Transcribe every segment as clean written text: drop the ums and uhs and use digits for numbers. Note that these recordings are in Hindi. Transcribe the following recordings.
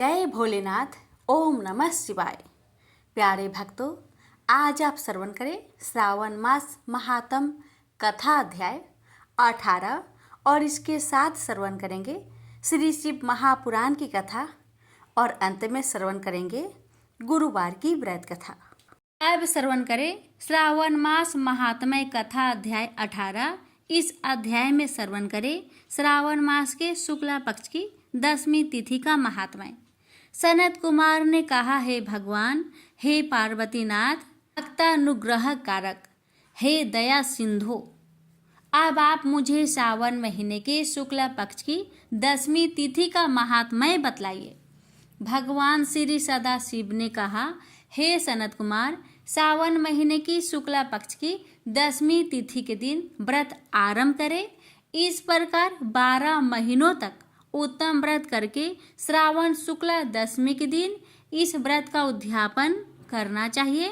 जय भोलेनाथ। ओम नमः शिवाय। प्यारे भक्तों, आज आप श्रवण करें श्रावण मास महात्म कथा अध्याय 18 और इसके साथ श्रवण करेंगे श्री शिव महापुराण की कथा और अंत में श्रवण करेंगे गुरुवार की व्रत कथा। अब श्रवण करें श्रावण मास महात्म्य कथा अध्याय 18। इस अध्याय में श्रवण करें श्रावण मास के शुक्ला पक्ष की 10वीं तिथि का महात्म्य। सनत कुमार ने कहा, हे भगवान, हे पार्वतीनाथ, भक्तानुग्रह कारक, हे दया सिंधु, अब आप मुझे सावन महीने के शुक्ला पक्ष की 10वीं तिथि का महात्म्य बतलाइए। भगवान श्री सदा शिव ने कहा, हे सनत कुमार, सावन महीने की शुक्ला पक्ष की 10वीं तिथि के दिन व्रत आरंभ करें। इस प्रकार 12 महीनों तक उत्तम व्रत करके श्रावण शुक्ला 10वीं के दिन इस व्रत का उद्यापन करना चाहिए।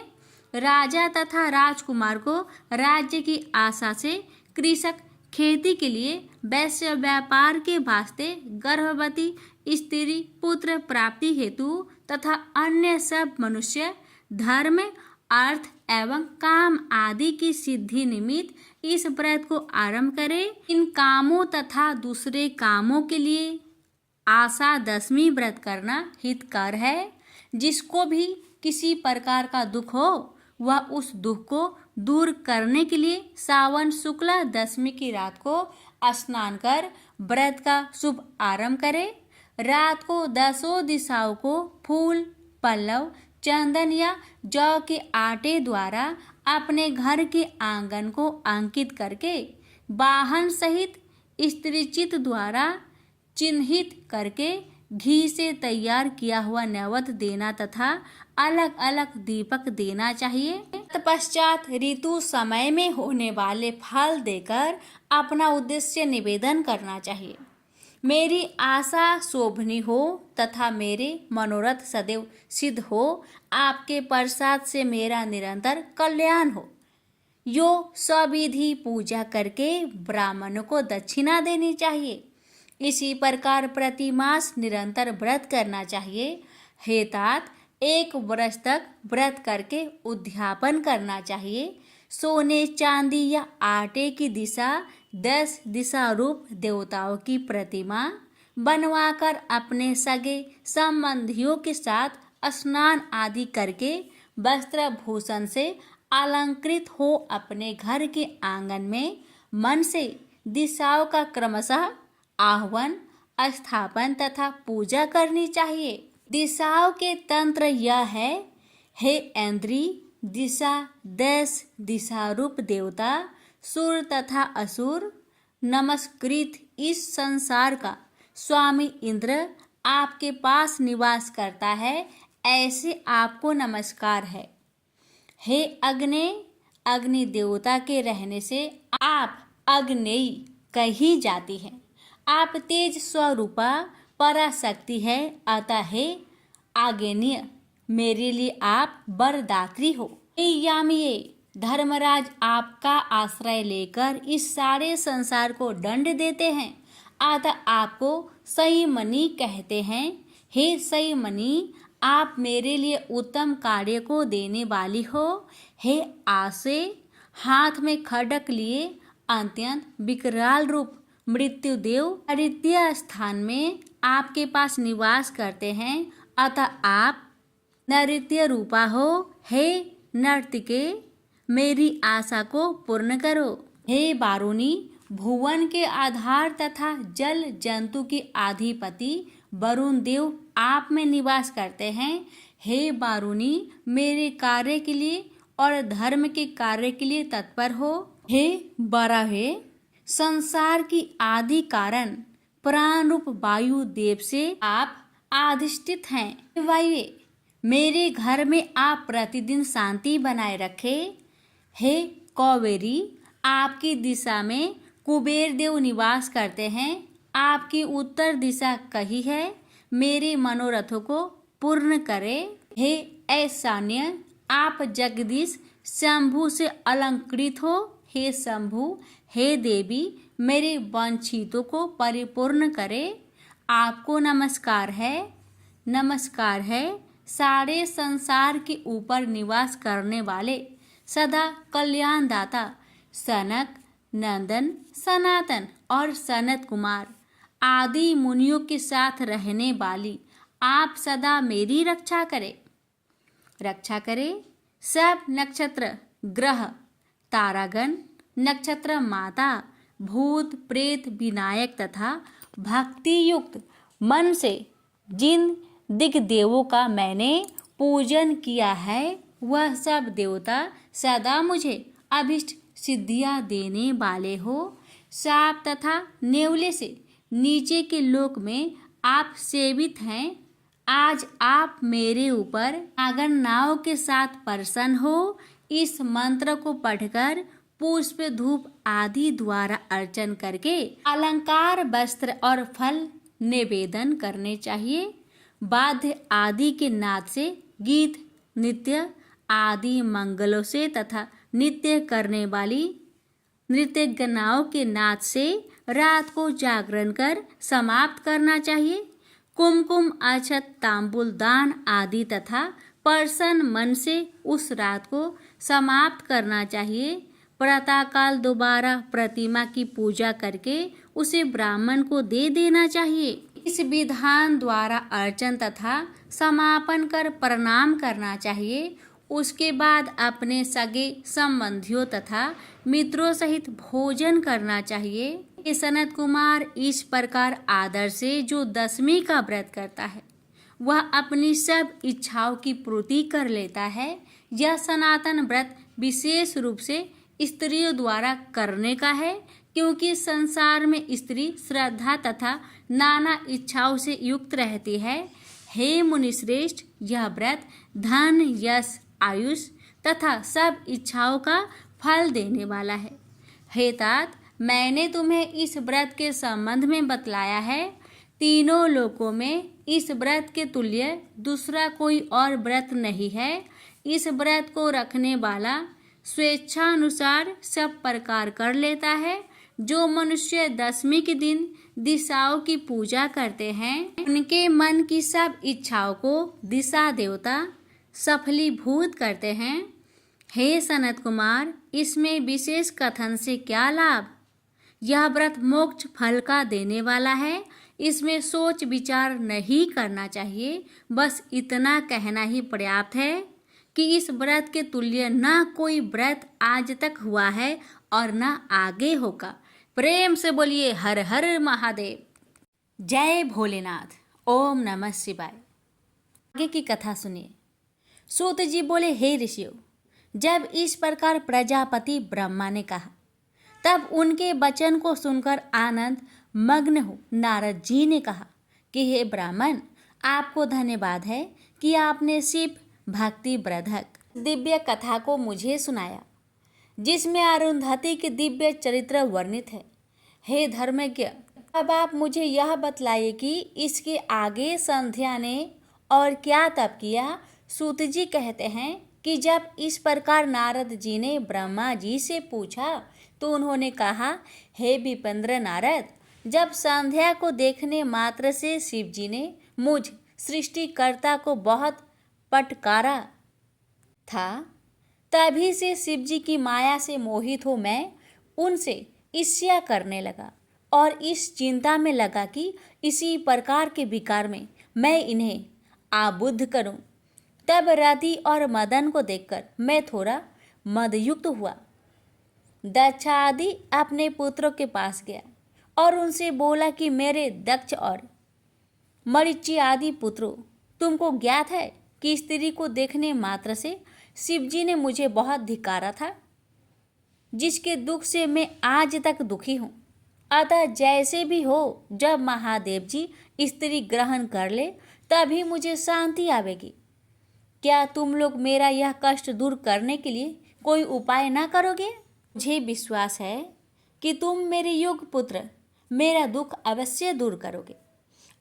राजा तथा राजकुमार को राज्य की आशा से कृषक खेती के लिए, वैश्य व्यापार के वास्ते, गर्भवती स्त्री पुत्र प्राप्ति हेतु तथा अन्य सब मनुष्य धर्म, अर्थ एवं काम आदि की सिद्धि निमित्त इस व्रत को आरंभ करें। इन कामों तथा दूसरे कामों के लिए आशा 10वीं व्रत करना हितकर है। जिसको भी किसी प्रकार का दुख हो वह उस दुख को दूर करने के लिए सावन शुक्ला 10वीं की रात को स्नान कर व्रत का शुभ आरंभ करे। रात को 10 दिशाओं को फूल, पल्लव, चंदन या जौ के आटे द्वारा अपने घर के आंगन को अंकित करके वाहन सहित स्त्रीचित द्वारा चिन्हित करके घी से तैयार किया हुआ नैवेद्य देना तथा अलग अलग दीपक देना चाहिए। तत्पश्चात ऋतु समय में होने वाले फल देकर अपना उद्देश्य निवेदन करना चाहिए। मेरी आशा शोभनी हो तथा मेरे मनोरथ सदैव सिद्ध हो। आपके प्रसाद से मेरा निरंतर कल्याण हो। यो सविधि पूजा करके ब्राह्मणों को दक्षिणा देनी चाहिए। इसी प्रकार प्रतिमास निरंतर व्रत करना चाहिए। हे तात, 1 वर्ष तक व्रत करके उद्यापन करना चाहिए। सोने, चांदी या आटे की दिशा 10 दिशा रूप देवताओं की प्रतिमा बनवाकर अपने सगे संबंधियों के साथ स्नान आदि करके वस्त्र भूषण से अलंकृत हो अपने घर के आंगन में मन से दिशाओं का क्रमशः आह्वान, स्थापन तथा पूजा करनी चाहिए। दिशाओं के तंत्र यह है, हे इंद्री, दिशा 10 दिशा रूप देवता सुर तथा असुर नमस्कृत इस संसार का स्वामी इंद्र आपके पास निवास करता है, ऐसे आपको नमस्कार है। हे अग्नि, अग्नि देवता के रहने से आप अग्नेयी कही जाती है। आप तेज स्वरूपा पराशक्ति है, अतः हे आग्नेय, मेरे लिए आप वरदात्री हो। हे यामिये, धर्मराज आपका आश्रय लेकर इस सारे संसार को दंड देते हैं, अतः आपको संयमनी कहते हैं। हे संयमनी, आप मेरे लिए उत्तम कार्य को देने वाली हो। हे आसे, हाथ में खड्ग लिए अत्यंत विकराल रूप मृत्युदेव आदित्य स्थान में आपके पास निवास करते हैं, अतः आप नृत्य रूपा हो। हे नर्तिके, मेरी आशा को पूर्ण करो। हे वारुणी, भुवन के आधार तथा जल जंतु के अधिपति वरुण देव आप में निवास करते हैं। हे वारुणी, मेरे कार्य के लिए और धर्म के कार्य के लिए तत्पर हो। हे वराहे, संसार की आदि कारण प्राण रूप वायु देव से आप अधिष्ठित हैं। वायु, मेरे घर में आप प्रतिदिन शांति बनाए रखे। हे कौवेरी, आपकी दिशा में कुबेर देव निवास करते हैं। आपकी उत्तर दिशा कही है, मेरे मनोरथों को पूर्ण करे। हे ऐशान्य, आप जगदीश शंभु से अलंकृत हो। हे शंभु, हे देवी, मेरे वंचितों को परिपूर्ण करे। आपको नमस्कार है। नमस्कार है सारे संसार के ऊपर निवास करने वाले सदा कल्याणदाता सनक, नंदन, सनातन और सनत कुमार आदि मुनियों के साथ रहने वाली आप सदा मेरी रक्षा करे। सब नक्षत्र, ग्रह, तारागण, नक्षत्र माता, भूत प्रेत, विनायक तथा भक्ति युक्त मन से जिन दिग्देवों का मैंने पूजन किया है वह सब देवता सदा मुझे अभिष्ट सिद्धियां देने वाले हो। सांप तथा नेवले से नीचे के लोक में आप सेवित हैं। आज आप मेरे ऊपर नागन नाव के साथ प्रसन्न हो। इस मंत्र को पढ़कर पुष्प धूप आदि द्वारा अर्चन करके अलंकार वस्त्र और फल निवेदन करने चाहिए। वाद्य आदि के नाद से गीत नृत्य आदि मंगलों से तथा नृत्य करने वाली नृत्यगनाओं के नाद से रात को जागरण कर समाप्त करना चाहिए। कुमकुम अक्षत तांबुल दान आदि तथा प्रसन्न मन से उस रात को समाप्त करना चाहिए। प्रातःकाल दोबारा प्रतिमा की पूजा करके उसे ब्राह्मण को दे देना चाहिए। इस विधान द्वारा अर्चन तथा समापन कर प्रणाम करना चाहिए। उसके बाद अपने सगे संबंधियों तथा मित्रों सहित भोजन करना चाहिए। सनत कुमार, इस प्रकार आदर से जो 10वीं का व्रत करता है वह अपनी सब इच्छाओं की पूर्ति कर लेता है। यह सनातन व्रत विशेष रूप से स्त्रियों द्वारा करने का है, क्योंकि संसार में स्त्री श्रद्धा तथा नाना इच्छाओं से युक्त रहती है। हे मुनिश्रेष्ठ, यह व्रत धन, यश, आयुष तथा सब इच्छाओं का फल देने वाला है। हे तात, मैंने तुम्हें इस व्रत के संबंध में बतलाया है। तीनों लोकों में इस व्रत के तुल्य दूसरा कोई और व्रत नहीं है। इस व्रत को रखने वाला स्वेच्छानुसार सब प्रकार कर लेता है। जो मनुष्य 10वीं के दिन दिशाओं की पूजा करते हैं उनके मन की सब इच्छाओं को दिशा देवता सफलीभूत करते हैं। हे सनत कुमार, इसमें विशेष कथन से क्या लाभ? यह व्रत मोक्ष फल का देने वाला है। इसमें सोच विचार नहीं करना चाहिए। बस इतना कहना ही पर्याप्त है कि इस व्रत के तुल्य न कोई व्रत आज तक हुआ है और न आगे होगा। प्रेम से बोलिए हर हर महादेव। जय भोलेनाथ। ओम नमः शिवाय। आगे की कथा सुनिए। सूत जी बोले, हे ऋषियों, जब इस प्रकार प्रजापति ब्रह्मा ने कहा तब उनके वचन को सुनकर आनंद मग्न हो नारद जी ने कहा कि हे ब्राह्मण, आपको धन्यवाद है कि आपने शिव भक्ति वर्धक दिव्य कथा को मुझे सुनाया, जिसमें अरुंधति के दिव्य चरित्र वर्णित है। हे धर्मज्ञ, अब आप मुझे यह बतलाइए कि इसके आगे संध्या ने और क्या तप किया। सूत जी कहते हैं कि जब इस प्रकार नारद जी ने ब्रह्मा जी से पूछा तो उन्होंने कहा, हे विपेंद्र नारद, जब संध्या को देखने मात्र से शिव जी ने मुझ सृष्टिकर्ता को बहुत पटकारा था, तभी से शिव जी की माया से मोहित हो मैं उनसे ईर्ष्या करने लगा और इस चिंता में लगा कि इसी प्रकार के विकार में मैं इन्हें आबुद्ध करूं। तब रति और मदन को देखकर मैं थोड़ा मदयुक्त हुआ। दक्षादि अपने पुत्रों के पास गया और उनसे बोला कि मेरे दक्ष और मरीचि आदि पुत्रों, तुमको ज्ञात है कि स्त्री को देखने मात्र से शिवजी ने मुझे बहुत धिक्कारा था, जिसके दुख से मैं आज तक दुखी हूँ। अतः जैसे भी हो, जब महादेव जी स्त्री ग्रहण कर ले तभी मुझे शांति आवेगी। क्या तुम लोग मेरा यह कष्ट दूर करने के लिए कोई उपाय ना करोगे? मुझे विश्वास है कि तुम मेरे युग पुत्र मेरा दुख अवश्य दूर करोगे।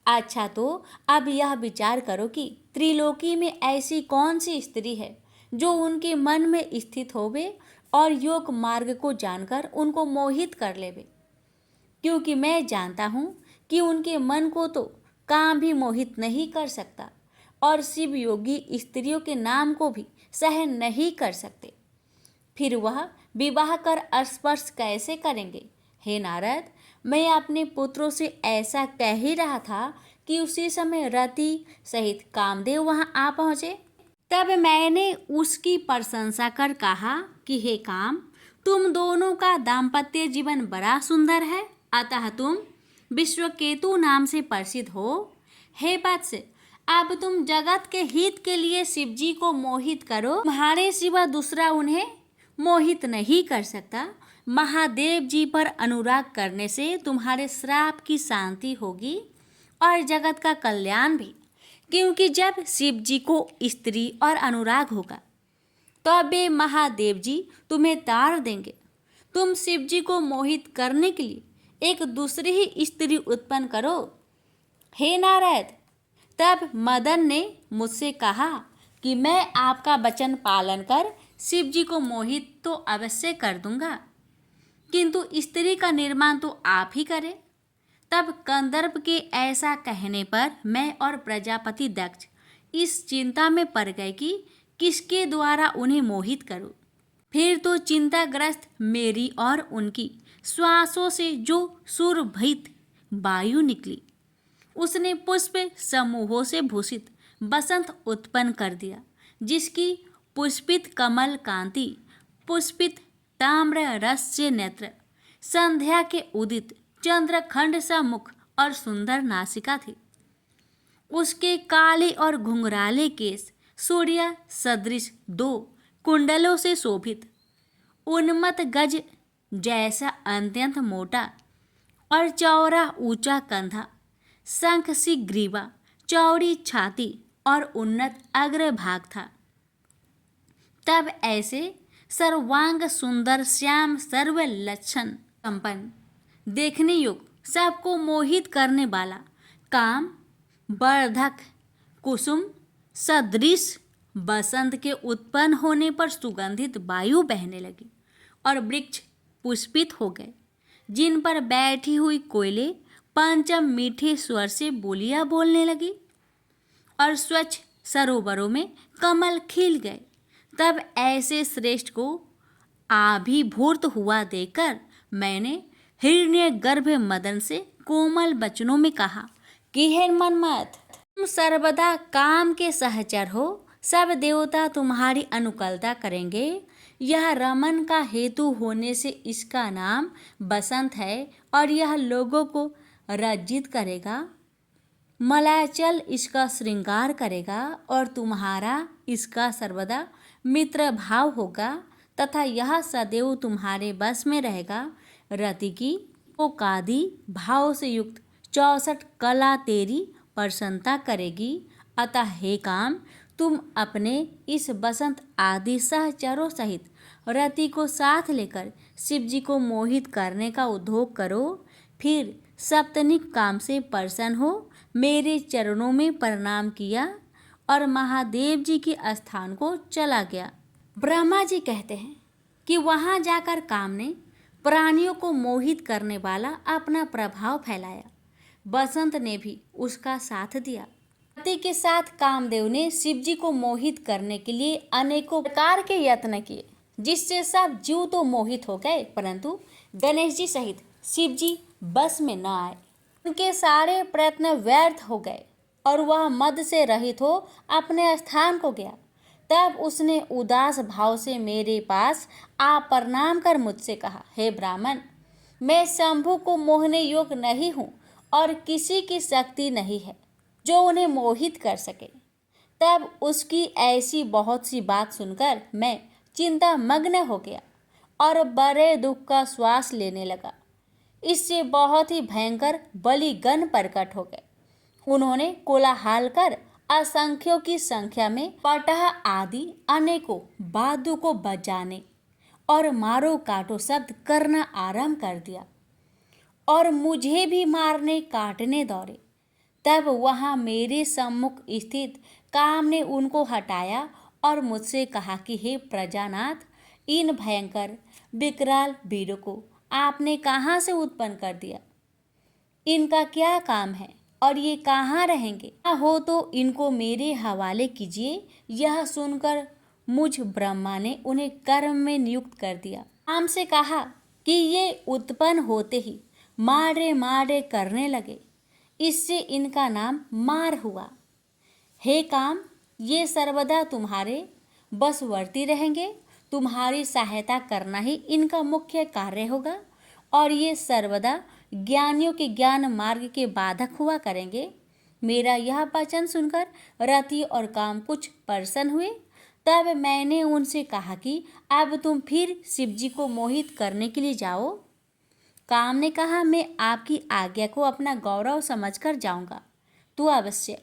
अच्छा, तो अब यह विचार करो कि त्रिलोकी में ऐसी कौन सी स्त्री है जो उनके मन में स्थित होवे और योग मार्ग को जानकर उनको मोहित कर लेवे, क्योंकि मैं जानता हूँ कि उनके मन को तो काम भी मोहित नहीं कर सकता। और शिव योगी स्त्रियों के नाम को भी सहन नहीं कर सकते, फिर वह विवाह कर स्पर्श कैसे करेंगे? हे नारद, मैं अपने पुत्रों से ऐसा कह ही रहा था कि उसी समय रति सहित कामदेव वहां आ पहुंचे। तब मैंने उसकी प्रशंसा कर कहा कि हे काम, तुम दोनों का दाम्पत्य जीवन बड़ा सुंदर है, अतः तुम विश्वकेतु नाम से प्रसिद्ध हो। हे वत्स, अब तुम जगत के हित के लिए शिव जी को मोहित करो, तुम्हारे सिवा दूसरा उन्हें मोहित नहीं कर सकता। महादेव जी पर अनुराग करने से तुम्हारे श्राप की शांति होगी और जगत का कल्याण भी, क्योंकि जब शिव जी को स्त्री और अनुराग होगा तो वे महादेव जी तुम्हें तार देंगे। तुम शिव जी को मोहित करने के लिए एक दूसरी ही स्त्री उत्पन्न करो। हे नारद, तब मदन ने मुझसे कहा कि मैं आपका वचन पालन कर शिव जी को मोहित तो अवश्य कर दूंगा, किंतु स्त्री का निर्माण तो आप ही करें। तब कंदर्प के ऐसा कहने पर मैं और प्रजापति दक्ष इस चिंता में पड़ गए कि किसके द्वारा उन्हें मोहित करूं। फिर तो चिंताग्रस्त मेरी और उनकी श्वासों से जो सुरभित वायु निकली, उसने पुष्प समूहों से भूषित बसंत उत्पन्न कर दिया, जिसकी पुष्पित कमल कांति, पुष्पित ताम्र रस से नेत्र, संध्या के उदित चंद्रखंड सा मुख और सुंदर नासिका थी। उसके काले और घुंघराले केस सूर्य सदृश 2 कुंडलों से शोभित, उन्मत्त गज जैसा अत्यंत मोटा और चौड़ा ऊंचा कंधा, शंख सी ग्रीवा, चौड़ी छाती और उन्नत अग्रभाग था। तब ऐसे सर्वांग सुंदर श्याम सर्व लक्षण संपन्न, देखने योग्य, सबको मोहित करने वाला, काम वर्धक कुसुम सदृश बसंत के उत्पन्न होने पर सुगंधित वायु बहने लगी और वृक्ष पुष्पित हो गए, जिन पर बैठी हुई कोयले पंचम मीठे स्वर से बोलियां बोलने लगी और स्वच्छ सरोवरों में कमल खिल गए। तब ऐसे श्रेष्ठ को आभिभूत हुआ देखकर मैंने हिरण्य गर्भ मदन से कोमल वचनों में कहा कि हे मन्मथ, तुम सर्वदा काम के सहचर हो, सब देवता तुम्हारी अनुकूलता करेंगे। यह रमन का हेतु होने से इसका नाम बसंत है और यह लोगों को रंजित करेगा। मलयाचल इसका श्रृंगार करेगा और तुम्हारा इसका सर्वदा मित्र भाव होगा तथा यह सदैव तुम्हारे बस में रहेगा। रति की कादी भाव से युक्त 64 कला तेरी प्रसन्नता करेगी। अतः हे काम, तुम अपने इस बसंत आदि सहचरों सहित रति को साथ लेकर शिव जी को मोहित करने का उद्योग करो। फिर सप्तनिक काम से प्रसन्न हो मेरे चरणों में प्रणाम किया और महादेव जी के स्थान को चला गया। ब्रह्मा जी कहते हैं कि वहां जाकर काम ने प्राणियों को मोहित करने वाला अपना प्रभाव फैलाया। बसंत ने भी उसका साथ दिया। रति के साथ कामदेव ने शिव जी को मोहित करने के लिए अनेकों प्रकार के यत्न किए, जिससे सब जीव तो मोहित हो गए, परंतु गणेश जी सहित शिव जी बस में न आए। उनके सारे प्रयत्न व्यर्थ हो गए और वह मद से रहित हो अपने स्थान को गया। तब उसने उदास भाव से मेरे पास आ प्रणाम कर मुझसे कहा, हे ब्राह्मण, मैं शंभु को मोहने योग्य नहीं हूँ और किसी की शक्ति नहीं है जो उन्हें मोहित कर सके। तब उसकी ऐसी बहुत सी बात सुनकर मैं चिंता मग्न हो गया और बड़े दुख का श्वास लेने लगा। इससे बहुत ही भयंकर बलिगण प्रकट हो गए। उन्होंने कोलाहल कर असंख्यों की संख्या में पटह आदि अनेकों वाद्यों को बजाने और मारो काटो शब्द करना आरंभ कर दिया और मुझे भी मारने काटने दौड़े। तब वहां मेरे सम्मुख स्थित काम ने उनको हटाया और मुझसे कहा कि हे प्रजानाथ, इन भयंकर विकराल वीरों को आपने कहाँ से उत्पन्न कर दिया? इनका क्या काम है और ये कहाँ रहेंगे? हो तो इनको मेरे हवाले कीजिए। यह सुनकर मुझ ब्रह्मा ने उन्हें कर्म में नियुक्त कर दिया। काम से कहा कि ये उत्पन्न होते ही मारे मारे करने लगे। इससे इनका नाम मार हुआ। हे काम, ये सर्वदा तुम्हारे बसवर्ती रहेंगे। तुम्हारी सहायता करना ही इनका मुख्य कार्य होगा और ये सर्वदा ज्ञानियों के ज्ञान मार्ग के बाधक हुआ करेंगे। मेरा यह वचन सुनकर रति और काम कुछ प्रसन्न हुए। तब मैंने उनसे कहा कि अब तुम फिर शिव जी को मोहित करने के लिए जाओ। काम ने कहा, मैं आपकी आज्ञा को अपना गौरव समझकर जाऊंगा तो अवश्य,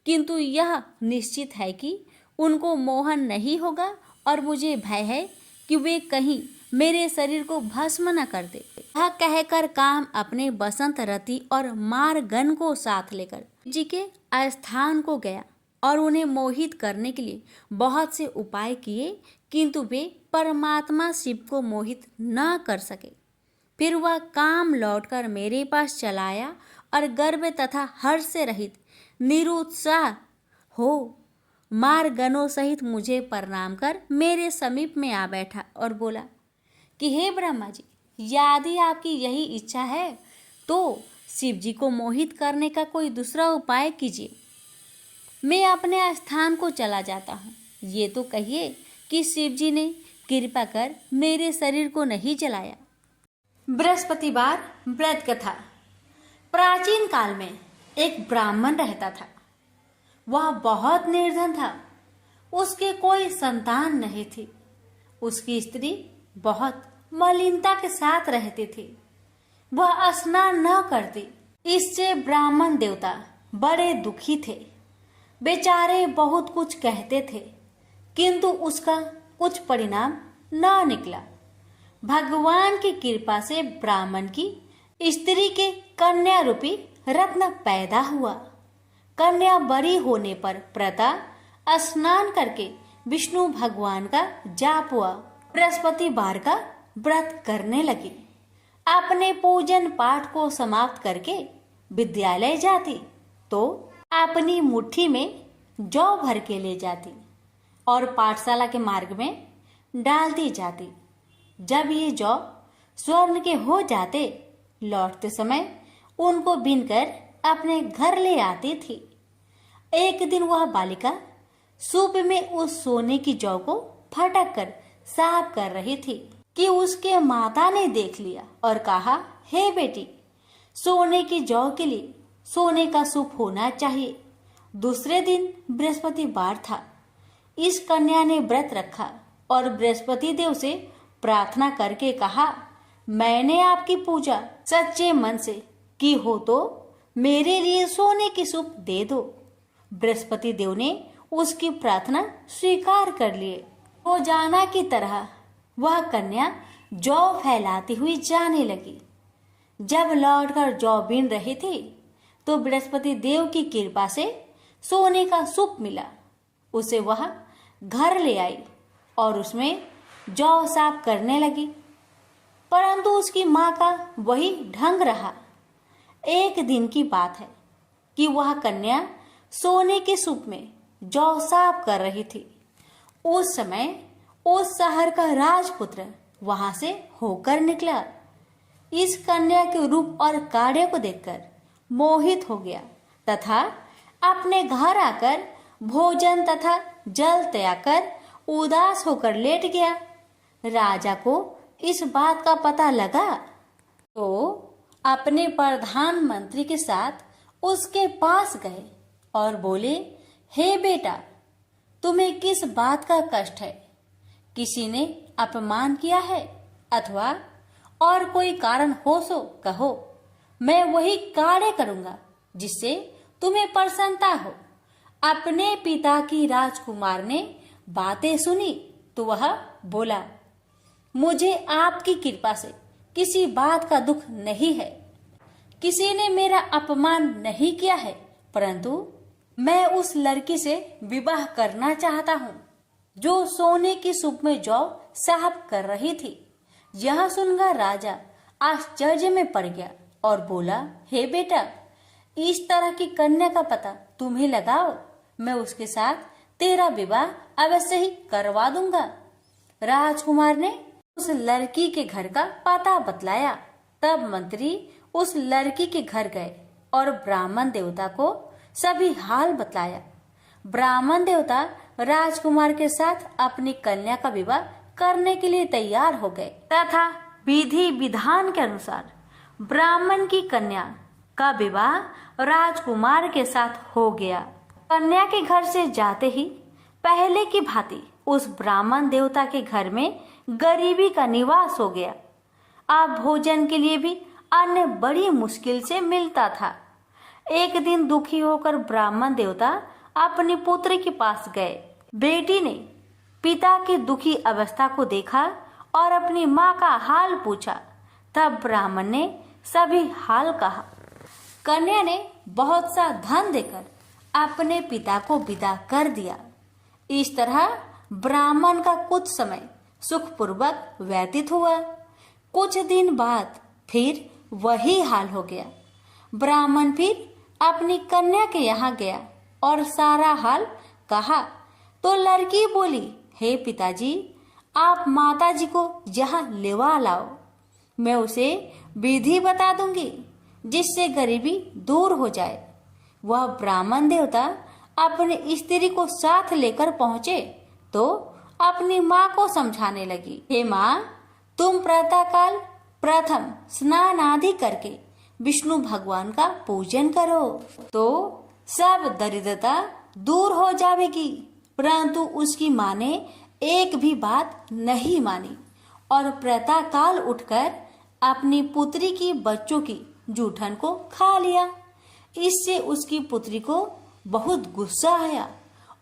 किंतु यह निश्चित है कि उनको मोहन नहीं होगा और मुझे भय है कि वे कहीं मेरे शरीर को भस्म न कर दे। यह कहकर काम अपने बसंत रति और मारगन को साथ लेकर जी के स्थान को गया और उन्हें मोहित करने के लिए बहुत से उपाय किए, किंतु वे परमात्मा शिव को मोहित न कर सके। फिर वह काम लौटकर मेरे पास चला आया और गर्व तथा हर्ष से रहित निरुत्साह हो मारगनों सहित मुझे प्रणाम कर मेरे समीप में आ बैठा और बोला कि हे ब्रह्मा जी, यदि आपकी यही इच्छा है तो शिव जी को मोहित करने का कोई दूसरा उपाय कीजिए। मैं अपने स्थान को चला जाता हूँ। ये तो कहिए कि शिव जी ने कृपा कर मेरे शरीर को नहीं जलाया। बृहस्पतिवार व्रत कथा। प्राचीन काल में एक ब्राह्मण रहता था। वह बहुत निर्धन था। उसके कोई संतान नहीं थी। उसकी स्त्री बहुत मलिनता के साथ रहती थी। वह स्नान न करती। इससे ब्राह्मण देवता बड़े दुखी थे। बेचारे बहुत कुछ कहते थे, किंतु उसका कुछ परिणाम न निकला। भगवान की कृपा से ब्राह्मण की स्त्री के कन्या रूपी रत्न पैदा हुआ। कन्या बड़ी होने पर प्रता स्नान करके विष्णु भगवान का जाप हुआ। बृहस्पतिवार का व्रत करने लगी। अपने पूजन पाठ को समाप्त करके विद्यालय जाती तो अपनी मुट्ठी में जौ भर के ले जाती और पाठशाला के मार्ग में डालती जाती। जब ये जौ स्वर्ण के हो जाते, लौटते समय उनको बीनकर अपने घर ले आती थी। एक दिन वह बालिका सूप में उस सोने की जौ को फटक कर साफ कर रही थी कि उसके माता ने देख लिया और कहा, हे बेटी, सोने की जौ के लिए सोने का सूप होना चाहिए। दूसरे दिन बृहस्पतिवार था। इस कन्या ने व्रत रखा और बृहस्पति देव से प्रार्थना करके कहा, मैंने आपकी पूजा सच्चे मन से की हो तो मेरे लिए सोने की सूप दे दो। बृहस्पति देव ने उसकी प्रार्थना स्वीकार कर लिए। रोजाना की तरह वह कन्या जौ फैलाती हुई जाने लगी। जब लौटकर जौ बीन रही थी तो बृहस्पति देव की कृपा से सोने का सूप मिला। उसे वह घर ले आई और उसमें जौ साफ करने लगी, परंतु उसकी माँ का वही ढंग रहा। एक दिन की बात है कि वह कन्या सोने के सूप में जौ साफ कर रही थी। उस समय उस शहर का राजपुत्र वहां से होकर निकला। इस कन्या के रूप और कार्य को देखकर मोहित हो गया तथा अपने घर आकर भोजन तथा जल त्याग कर उदास होकर लेट गया। राजा को इस बात का पता लगा तो अपने प्रधानमंत्री के साथ उसके पास गए और बोले, हे बेटा, तुम्हें किस बात का कष्ट है? किसी ने अपमान किया है अथवा और कोई कारण हो सो कहो, मैं वही कार्य करूंगा जिससे तुम्हें प्रसन्नता हो। अपने पिता की राजकुमार ने बातें सुनी तो वह बोला, मुझे आपकी कृपा से किसी बात का दुख नहीं है। किसी ने मेरा अपमान नहीं किया है, परंतु मैं उस लड़की से विवाह करना चाहता हूँ जो सोने की सूप में जौ साफ कर रही थी। यह सुनकर राजा आश्चर्य में पड़ गया और बोला, हे बेटा, इस तरह की कन्या का पता तुम्हें लगाओ, मैं उसके साथ तेरा विवाह अवश्य ही करवा दूंगा। राजकुमार ने उस लड़की के घर का पता बतलाया। तब मंत्री उस लड़की के घर गए और ब्राह्मण देवता को सभी हाल बतलाया। ब्राह्मण देवता राजकुमार के साथ अपनी कन्या का विवाह करने के लिए तैयार हो गए तथा विधि विधान के अनुसार ब्राह्मण की कन्या का विवाह राजकुमार के साथ हो गया। कन्या के घर से जाते ही पहले की भांति उस ब्राह्मण देवता के घर में गरीबी का निवास हो गया। अब भोजन के लिए भी अन्न बड़ी मुश्किल से मिलता था। एक दिन दुखी होकर ब्राह्मण देवता अपनी पुत्री के पास गए। बेटी ने पिता की दुखी अवस्था को देखा और अपनी माँ का हाल पूछा। तब ब्राह्मण ने सभी हाल कहा। कन्या ने बहुत सा धन देकर अपने पिता को विदा कर दिया। इस तरह ब्राह्मण का कुछ समय सुखपूर्वक व्यतीत हुआ। कुछ दिन बाद फिर वही हाल हो गया। ब्राह्मण फिर अपनी कन्या के यहाँ गया और सारा हाल कहा तो लड़की बोली, हे पिताजी, आप माताजी को यहाँ लेवा लाओ, मैं उसे विधि बता दूंगी जिससे गरीबी दूर हो जाए। वह ब्राह्मण देवता अपनी स्त्री को साथ लेकर पहुंचे तो अपनी माँ को समझाने लगी, हे माँ, तुम प्रातःकाल प्रथम स्नान आदि करके विष्णु भगवान का पूजन करो तो सब दरिद्रता दूर हो जाएगी। परंतु उसकी माँ ने एक भी बात नहीं मानी और प्रातःकाल उठकर अपनी पुत्री की बच्चों की जूठन को खा लिया। इससे उसकी पुत्री को बहुत गुस्सा आया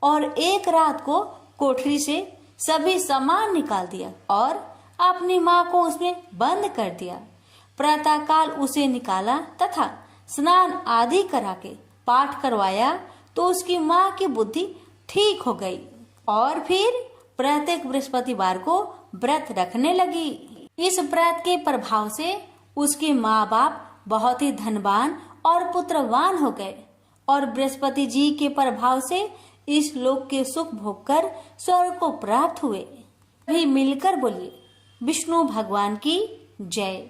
और एक रात को कोठरी से सभी सामान निकाल दिया और अपनी माँ को उसमें बंद कर दिया। प्रातःकाल उसे निकाला तथा स्नान आदि करा के पाठ करवाया तो उसकी माँ की बुद्धि ठीक हो गई और फिर प्रत्येक बृहस्पतिवार को व्रत रखने लगी। इस व्रत के प्रभाव से उसके माँ बाप बहुत ही धनवान और पुत्रवान हो गए और बृहस्पति जी के प्रभाव से इस लोक के सुख भोग कर स्वर्ग को प्राप्त हुए। भी मिलकर बोलिए, विष्णु भगवान की जय।